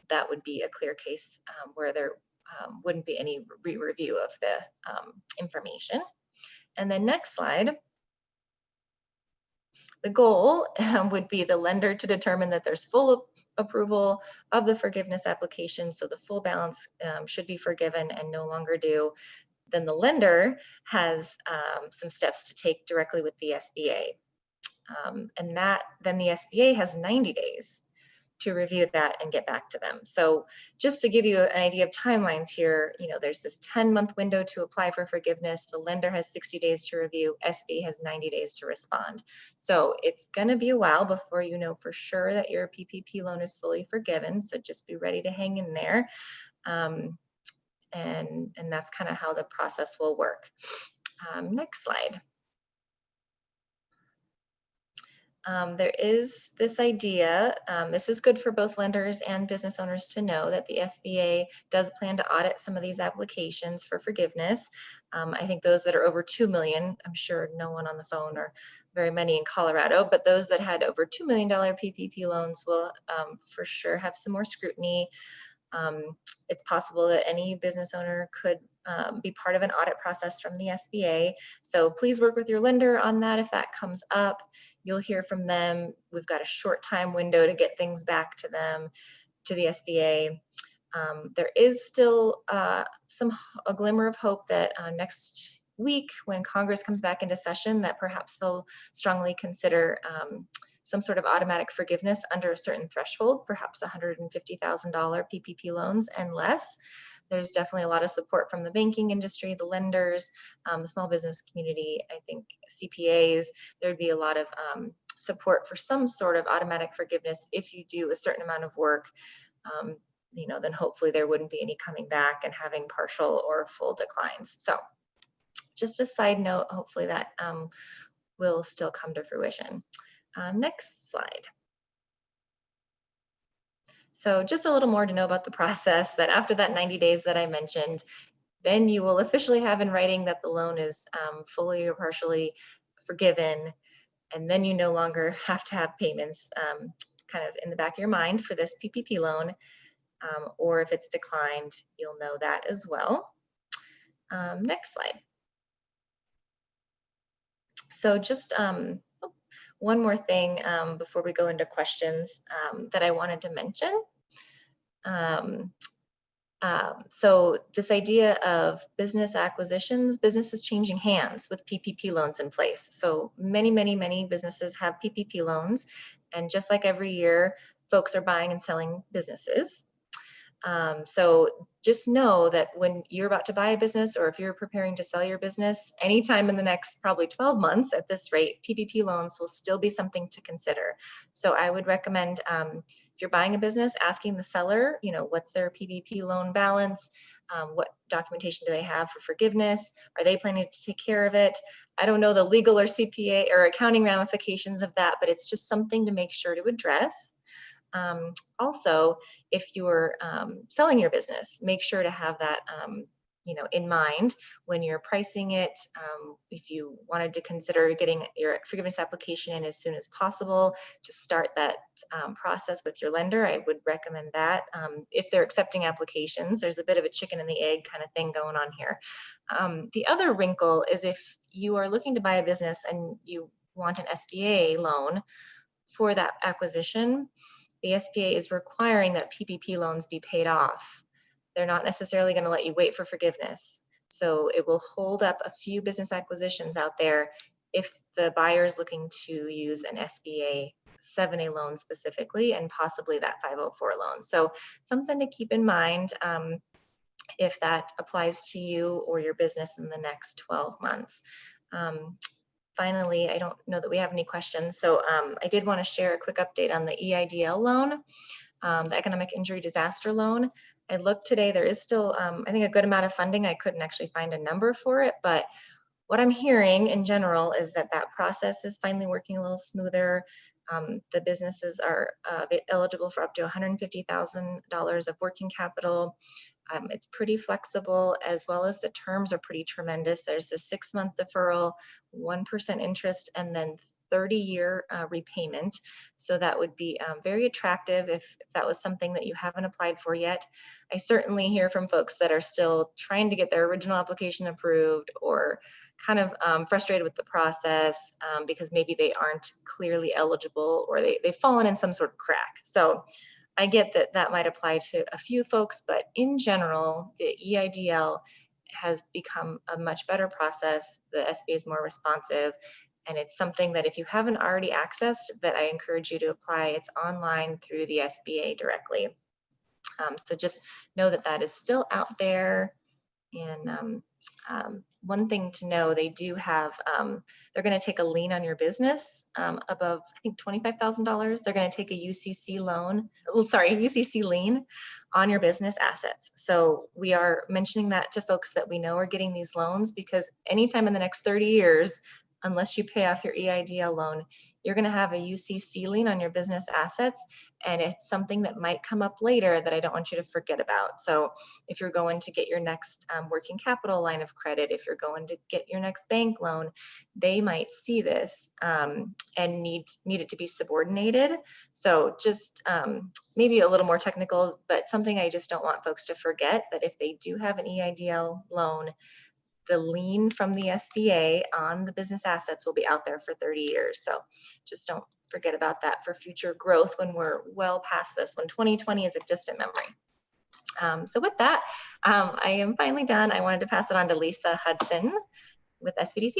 that would be a clear case where there wouldn't be any re-review of the information. And then next slide. The goal would be the lender to determine that there's full approval of the forgiveness application, so the full balance should be forgiven and no longer due. Then the lender has some steps to take directly with the SBA. And then the SBA has 90 days to review that and get back to them. So just to give you an idea of timelines here, there's this 10-month window to apply for forgiveness. The lender has 60 days to review. SBA has 90 days to respond. So it's going to be a while before you know for sure that your PPP loan is fully forgiven. So just be ready to hang in there. And that's kind of how the process will work. Next slide. There is this idea, this is good for both lenders and business owners to know, that the SBA does plan to audit some of these applications for forgiveness. I think those that are over 2 million, I'm sure no one on the phone or very many in Colorado, but those that had over $2 million PPP loans will for sure have some more scrutiny. It's possible that any business owner could be part of an audit process from the SBA. So please work with your lender on that if that comes up. You'll hear from them. We've got a short time window to get things back to them, to the SBA. There is still a glimmer of hope that next week, when Congress comes back into session, that perhaps they'll strongly consider some sort of automatic forgiveness under a certain threshold, perhaps $150,000 PPP loans and less. There's definitely a lot of support from the banking industry, the lenders, the small business community, I think CPAs. There'd be a lot of support for some sort of automatic forgiveness if you do a certain amount of work. Then hopefully there wouldn't be any coming back and having partial or full declines. So just a side note, hopefully that will still come to fruition. Next slide. So just a little more to know about the process, that after that 90 days that I mentioned, then you will officially have in writing that the loan is fully or partially forgiven, and then you no longer have to have payments kind of in the back of your mind for this PPP loan, or if it's declined, you'll know that as well. Next slide. So just one more thing before we go into questions that I wanted to mention. So this idea of business acquisitions, businesses changing hands with PPP loans in place. So many businesses have PPP loans, and just like every year, folks are buying and selling businesses. So just know that when you're about to buy a business, or if you're preparing to sell your business, anytime in the next probably 12 months at this rate, PPP loans will still be something to consider. So I would recommend, if you're buying a business, asking the seller, what's their PPP loan balance? What documentation do they have for forgiveness? Are they planning to take care of it? I don't know the legal or CPA or accounting ramifications of that, but it's just something to make sure to address. Also, if you're selling your business, make sure to have that in mind when you're pricing it. If you wanted to consider getting your forgiveness application in as soon as possible to start that process with your lender, I would recommend that. If they're accepting applications, there's a bit of a chicken and the egg kind of thing going on here. The other wrinkle is if you are looking to buy a business and you want an SBA loan for that acquisition, the SBA is requiring that PPP loans be paid off. They're not necessarily going to let you wait for forgiveness. So it will hold up a few business acquisitions out there if the buyer is looking to use an SBA 7A loan specifically, and possibly that 504 loan. So something to keep in mind if that applies to you or your business in the next 12 months. Finally, I don't know that we have any questions. So I did want to share a quick update on the EIDL loan, the Economic Injury Disaster Loan. I looked today, there is still, I think, a good amount of funding. I couldn't actually find a number for it, but what I'm hearing in general is that that process is finally working a little smoother. The businesses are eligible for up to $150,000 of working capital. It's pretty flexible, as well as the terms are pretty tremendous. There's the 6-month deferral, 1% interest, and then 30-year repayment. So that would be very attractive if that was something that you haven't applied for yet. I certainly hear from folks that are still trying to get their original application approved, or kind of frustrated with the process because maybe they aren't clearly eligible, or they've fallen in some sort of crack. So I get that that might apply to a few folks, but in general, the EIDL has become a much better process. The SBA is more responsive, and it's something that if you haven't already accessed, that I encourage you to apply. It's online through the SBA directly. So just know that that is still out there. And one thing to know, they do have, they're going to take a lien on your business above, I think, $25,000. They're going to take a UCC loan, UCC lien on your business assets. So we are mentioning that to folks that we know are getting these loans, because anytime in the next 30 years, unless you pay off your EIDL loan, you're going to have a UCC lien on your business assets, and it's something that might come up later that I don't want you to forget about. So if you're going to get your next working capital line of credit, if you're going to get your next bank loan, they might see this and need it to be subordinated. So just maybe a little more technical, but something I just don't want folks to forget, that if they do have an EIDL loan, the lien from the SBA on the business assets will be out there for 30 years. So just don't forget about that for future growth when we're well past this, when 2020 is a distant memory. So with that, I am finally done. I wanted to pass it on to Lisa Hudson with SBDC.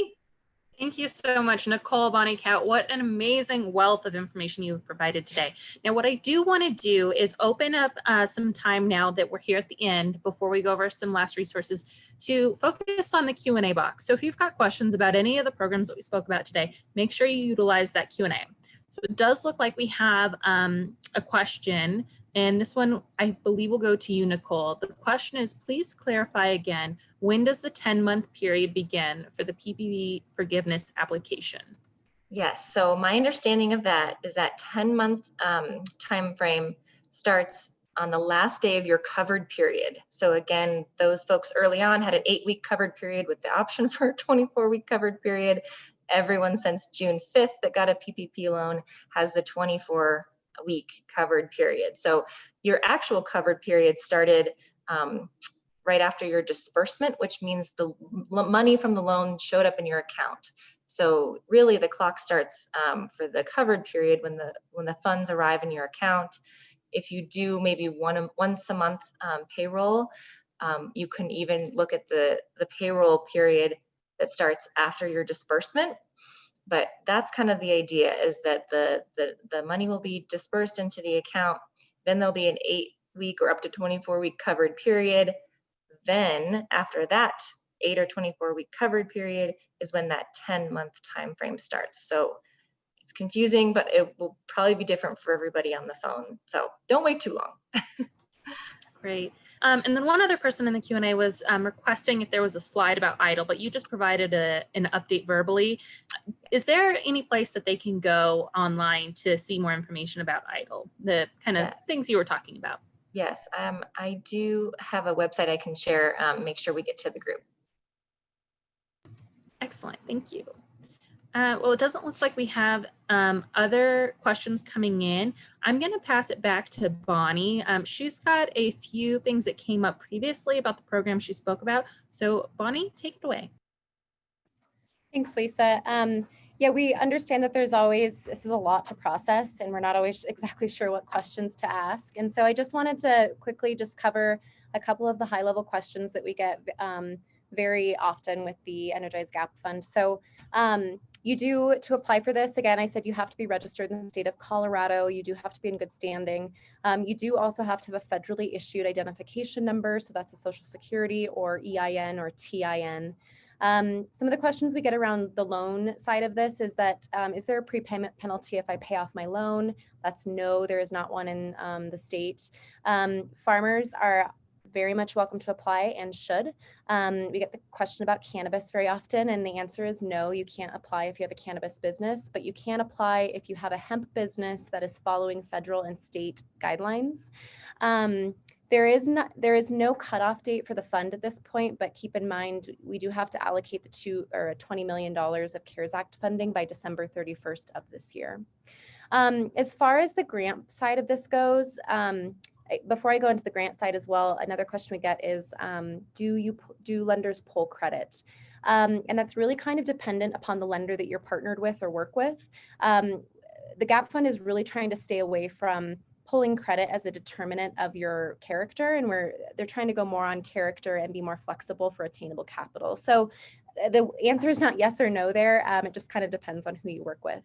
Thank you so much, Nicole, Bonnie, Kat. What an amazing wealth of information you've provided today. Now, what I do want to do is open up some time now that we're here at the end, before we go over some last resources, to focus on the Q&A box. So if you've got questions about any of the programs that we spoke about today, make sure you utilize that Q&A. So it does look like we have a question, and this one I believe will go to you, Nicole. The question is, please clarify again, when does the 10-month period begin for the PPP forgiveness application? Yes, so my understanding of that is that 10-month time frame starts on the last day of your covered period. So again, those folks early on had an 8-week covered period with the option for a 24-week covered period. Everyone since June 5th that got a PPP loan has the 24-week covered period. So your actual covered period started right after your disbursement, which means the money from the loan showed up in your account. So really the clock starts for the covered period when the funds arrive in your account. if you do maybe once a month payroll, you can even look at the payroll period that starts after your disbursement. But that's kind of the idea, is that the money will be dispersed into the account. Then there'll be an 8-week or up to 24-week covered period. Then after that 8 or 24-week covered period is when that 10-month time frame starts. So it's confusing, but it will probably be different for everybody on the phone. So don't wait too long. Great. And then one other person in the Q&A was requesting if there was a slide about Int'l, but you just provided an update verbally. Is there any place that they can go online to see more information about Int'l, the kind of things you were talking about? Yes, I do have a website I can share, make sure we get to the group. Excellent, thank you. Well, it doesn't look like we have other questions coming in. I'm going to pass it back to Bonnie. She's got a few things that came up previously about the program she spoke about. So Bonnie, take it away. Thanks, Lisa. Yeah, we understand that this is a lot to process, and we're not always exactly sure what questions to ask. And so I just wanted to quickly just cover a couple of the high-level questions that we get very often with the Energize Gap Fund. So to apply for this, again, I said you have to be registered in the state of Colorado. You do have to be in good standing. You do also have to have a federally issued identification number. So that's a Social Security or EIN or TIN. Some of the questions we get around the loan side of this is that, is there a prepayment penalty if I pay off my loan? That's no, there is not one in the state. Farmers are very much welcome to apply and should. We get the question about cannabis very often, and the answer is no, you can't apply if you have a cannabis business, but you can apply if you have a hemp business that is following federal and state guidelines. There is no cutoff date for the fund at this point, but keep in mind, we do have to allocate the $20 million of CARES Act funding by December 31st of this year. As far as the grant side of this goes, before I go into the grant side as well, another question we get is, do lenders pull credit? And that's really kind of dependent upon the lender that you're partnered with or work with. The Gap Fund is really trying to stay away from pulling credit as a determinant of your character, and they're trying to go more on character and be more flexible for attainable capital. So the answer is not yes or no there. It just kind of depends on who you work with.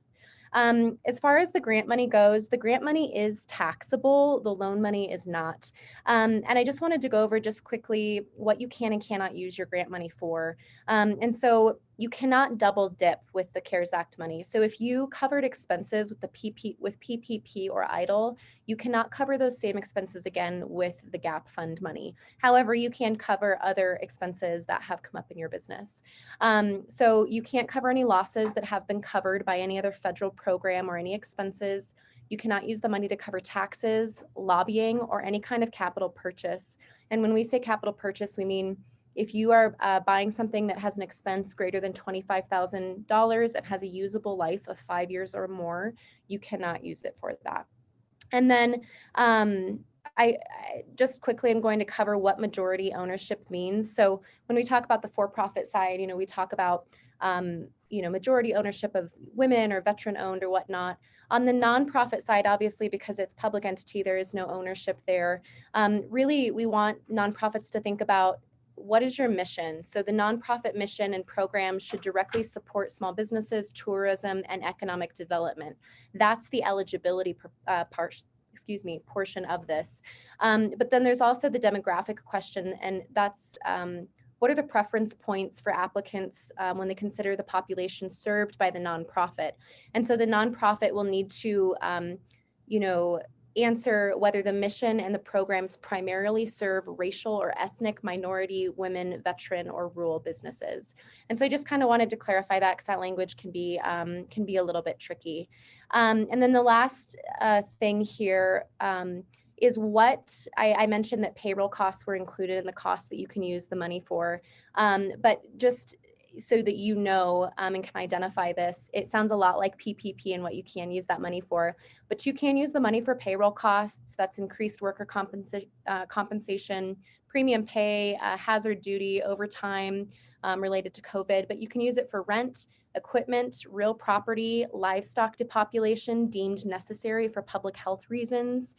As far as the grant money goes, the grant money is taxable, the loan money is not. And I just wanted to go over just quickly what you can and cannot use your grant money for. And so you cannot double dip with the CARES Act money. So if you covered expenses with PPP or Int'l, you cannot cover those same expenses again with the Gap Fund money. However, you can cover other expenses that have come up in your business. So you can't cover any losses that have been covered by any other federal program or any expenses. You cannot use the money to cover taxes, lobbying, or any kind of capital purchase. And when we say capital purchase, we mean if you are buying something that has an expense greater than $25,000 and has a usable life of 5 years or more, you cannot use it for that. And then I just quickly, I'm going to cover what majority ownership means. So when we talk about the for-profit side, we talk about, majority ownership of women or veteran owned or whatnot. On the nonprofit side, obviously, because it's public entity, there is no ownership there. Really, we want nonprofits to think about, what is your mission? So the nonprofit mission and program should directly support small businesses, tourism, and economic development. That's the eligibility portion of this. But then there's also the demographic question, and that's what are the preference points for applicants when they consider the population served by the nonprofit? And so the nonprofit will need to, answer whether the mission and the programs primarily serve racial or ethnic minority, women, veteran, or rural businesses. And so I just kind of wanted to clarify that, because that language can be a little bit tricky. And then the last thing here is what I mentioned, that payroll costs were included in the costs that you can use the money for. But just so that and can identify this, it sounds a lot like PPP and what you can use that money for, but you can use the money for payroll costs. That's increased worker compensation, premium pay, hazard duty, overtime related to COVID, but you can use it for rent, equipment, real property, livestock depopulation deemed necessary for public health reasons,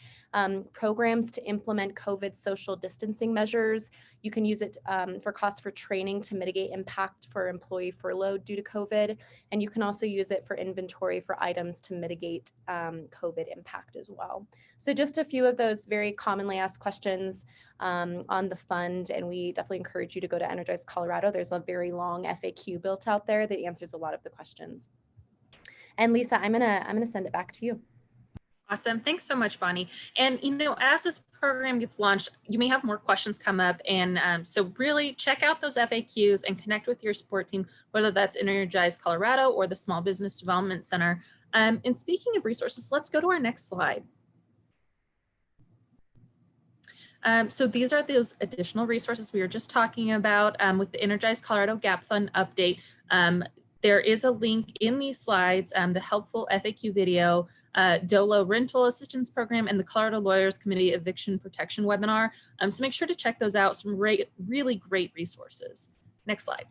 programs to implement COVID social distancing measures. You can use it for costs for training to mitigate impact for employee furlough due to COVID. And you can also use it for inventory for items to mitigate COVID impact as well. So just a few of those very commonly asked questions on the fund, and we definitely encourage you to go to Energize Colorado. There's a very long FAQ built out there that answers a lot of the questions. And Lisa, I'm gonna send it back to you. Awesome. Thanks so much, Bonnie. And, you know, as this program gets launched, you may have more questions come up. And so really check out those FAQs and connect with your support team, whether that's Energize Colorado or the Small Business Development Center. And speaking of resources, let's go to our next slide. So these are those additional resources we were just talking about with the Energize Colorado Gap Fund update. There is a link in these slides, the helpful FAQ video, DOLO Rental Assistance Program, and the Colorado Lawyers Committee Eviction Protection webinar. So make sure to check those out, some really great resources. Next slide.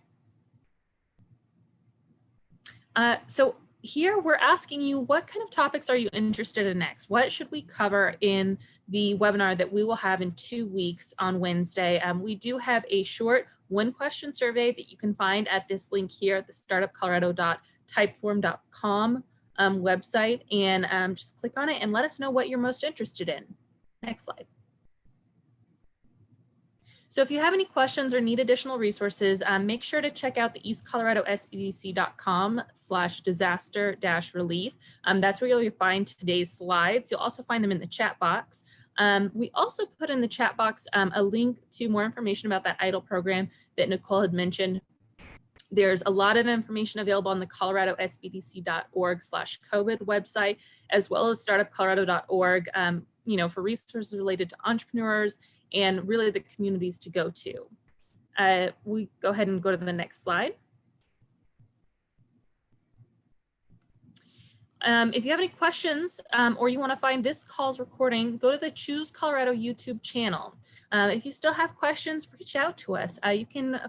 So here we're asking you, what kind of topics are you interested in next? What should we cover in the webinar that we will have in 2 weeks on Wednesday? We do have a short 1-question survey that you can find at this link here at the startupcolorado.typeform.com website, and just click on it and let us know what you're most interested in. Next slide. So if you have any questions or need additional resources, make sure to check out the eastcoloradosbdc.com/disaster-relief. That's where you'll find today's slides. You'll also find them in the chat box. We also put in the chat box a link to more information about that Int'l program that Nicole had mentioned. There's a lot of information available on the coloradosbdc.org/COVID website, as well as startupcolorado.org, you know, for resources related to entrepreneurs and really the communities to go to. We go ahead and go to the next slide. If you have any questions or you want to find this call's recording, go to the Choose Colorado YouTube channel. If you still have questions, reach out to us. You can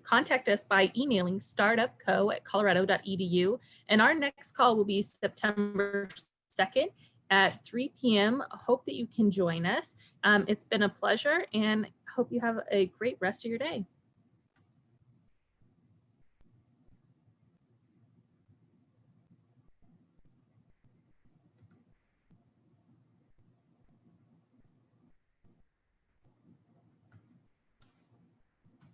contact us by emailing startupco@colorado.edu. And our next call will be September 2nd at 3 p.m. I hope that you can join us. It's been a pleasure, and hope you have a great rest of your day.